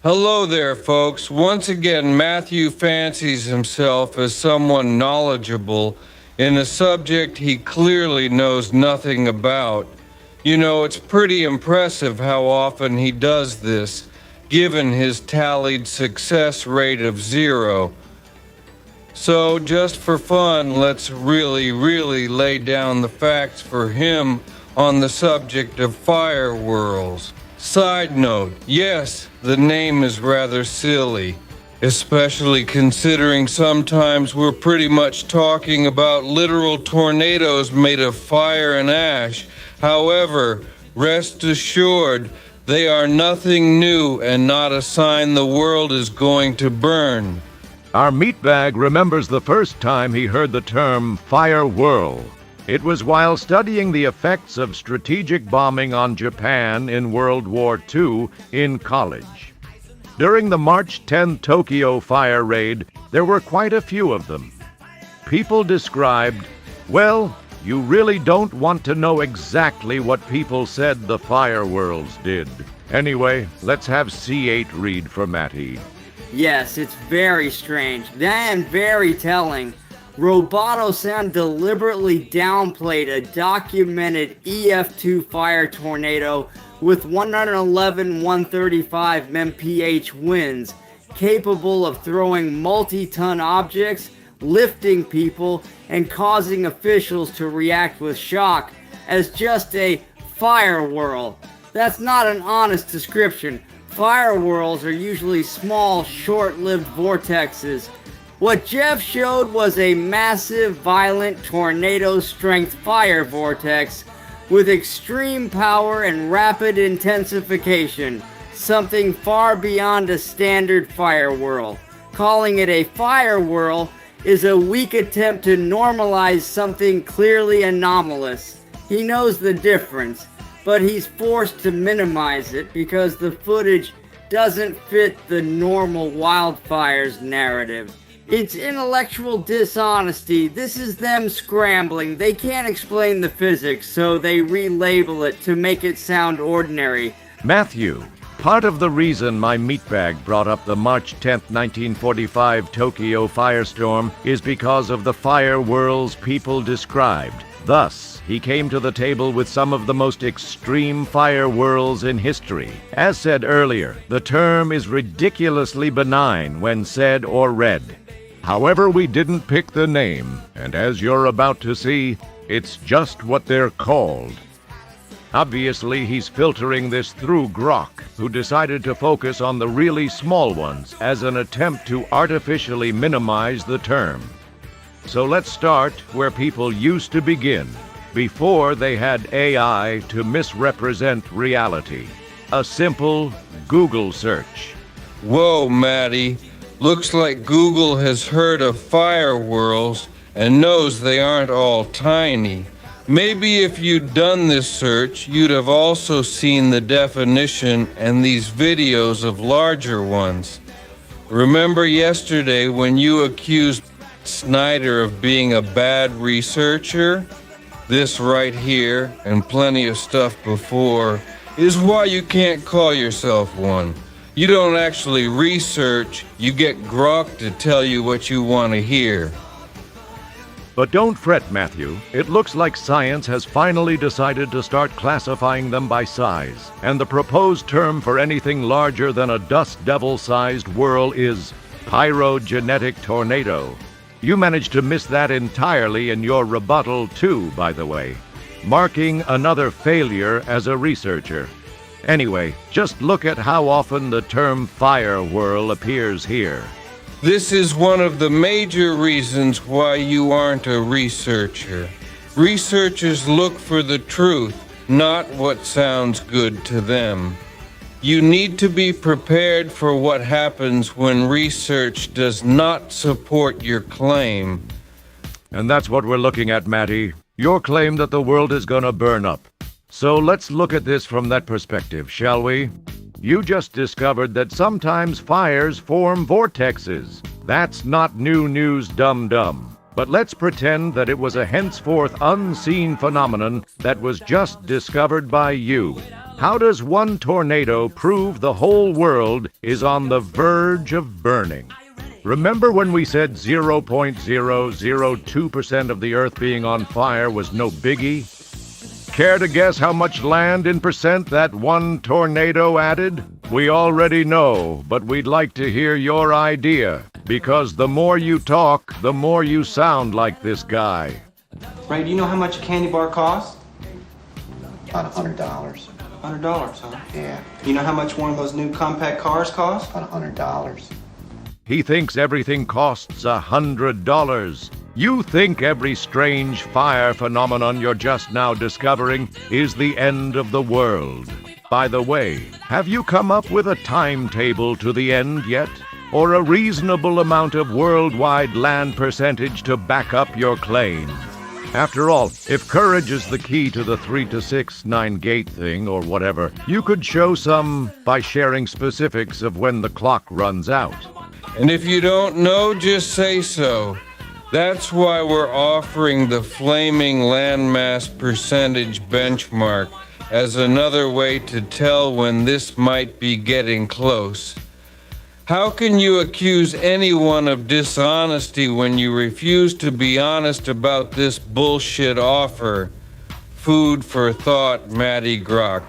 Hello there, folks. Once again, Matthew fancies himself as someone knowledgeable in a subject he clearly knows nothing about. You know, it's pretty impressive how often he does this, given his tallied success rate of 0. So, just for fun, let's really lay down the facts for him on the subject of fire whirls. Side note, yes, the name is rather silly, especially considering sometimes we're pretty much talking about literal tornadoes made of fire and ash. However, rest assured, they are nothing new and not a sign the world is going to burn. Our meatbag remembers the first time he heard the term fire whirl. It was while studying the effects of strategic bombing on Japan in World War II in college. During the March 10 Tokyo fire raid, there were quite a few of them. People described, well, you really don't want to know exactly what people said the fire whirls did. Anyway, let's have C8 read for Matty. Yes, it's very strange and very telling. Roboto-san deliberately downplayed a documented EF2 fire tornado with 111-135 mph winds, capable of throwing multi-ton objects, lifting people, and causing officials to react with shock as just a fire whirl. That's not an honest description. Fire whirls are usually small, short-lived vortexes. What Jeff showed was a massive, violent, tornado-strength fire vortex with extreme power and rapid intensification, something far beyond a standard fire whirl. Calling it a fire whirl is a weak attempt to normalize something clearly anomalous. He knows the difference, but he's forced to minimize it because the footage doesn't fit the normal wildfires narrative. It's intellectual dishonesty. This is them scrambling. They can't explain the physics, so they relabel it to make it sound ordinary. Matthew, part of the reason my meatbag brought up the March 10, 1945 Tokyo firestorm is because of the fire whirls people described. Thus, he came to the table with some of the most extreme fire whirls in history. As said earlier, the term is ridiculously benign when said or read. However, we didn't pick the name, and as you're about to see, it's just what they're called. Obviously, he's filtering this through Grok, who decided to focus on the really small ones as an attempt to artificially minimize the term. So let's start where people used to begin, before they had AI to misrepresent reality. A simple Google search. Whoa, Matty. Looks like Google has heard of fire whirls and knows they aren't all tiny. Maybe if you'd done this search, you'd have also seen the definition and these videos of larger ones. Remember yesterday when you accused Snyder of being a bad researcher? This right here, and plenty of stuff before, is why you can't call yourself one. You don't actually research, you get Grok to tell you what you want to hear. But don't fret, Matthew. It looks like science has finally decided to start classifying them by size, and the proposed term for anything larger than a dust devil-sized whirl is pyrogenetic tornado. You managed to miss that entirely in your rebuttal too, by the way, marking another failure as a researcher. Anyway, just look at how often the term fire whirl appears here. This is one of the major reasons why you aren't a researcher. Researchers look for the truth, not what sounds good to them. You need to be prepared for what happens when research does not support your claim. And that's what we're looking at, Matty. Your claim that the world is gonna burn up. So let's look at this from that perspective, shall we? You just discovered that sometimes fires form vortexes. That's not new news, dum-dum. But let's pretend that it was a henceforth unseen phenomenon that was just discovered by you. How does one tornado prove the whole world is on the verge of burning? Remember when we said 0.002% of the Earth being on fire was no biggie? Care to guess how much land in percent that one tornado added? We already know, but we'd like to hear your idea, because the more you talk, the more you sound like this guy. Ray, do you know how much a candy bar costs? About $100. $100, huh? Yeah, You know how much one of those new compact cars cost? about $100. He thinks everything costs $100. You think every strange fire phenomenon you're just now discovering is the end of the world. By the way, have you come up with a timetable to the end yet? Or a reasonable amount of worldwide land percentage to back up your claim? After all, if courage is the key to the 3 to 6 9 gate thing or whatever, you could show some by sharing specifics of when the clock runs out. And if you don't know, just say so. That's why we're offering the flaming landmass percentage benchmark as another way to tell when this might be getting close. How can you accuse anyone of dishonesty when you refuse to be honest about this bullshit offer? Food for thought, Matty Grok.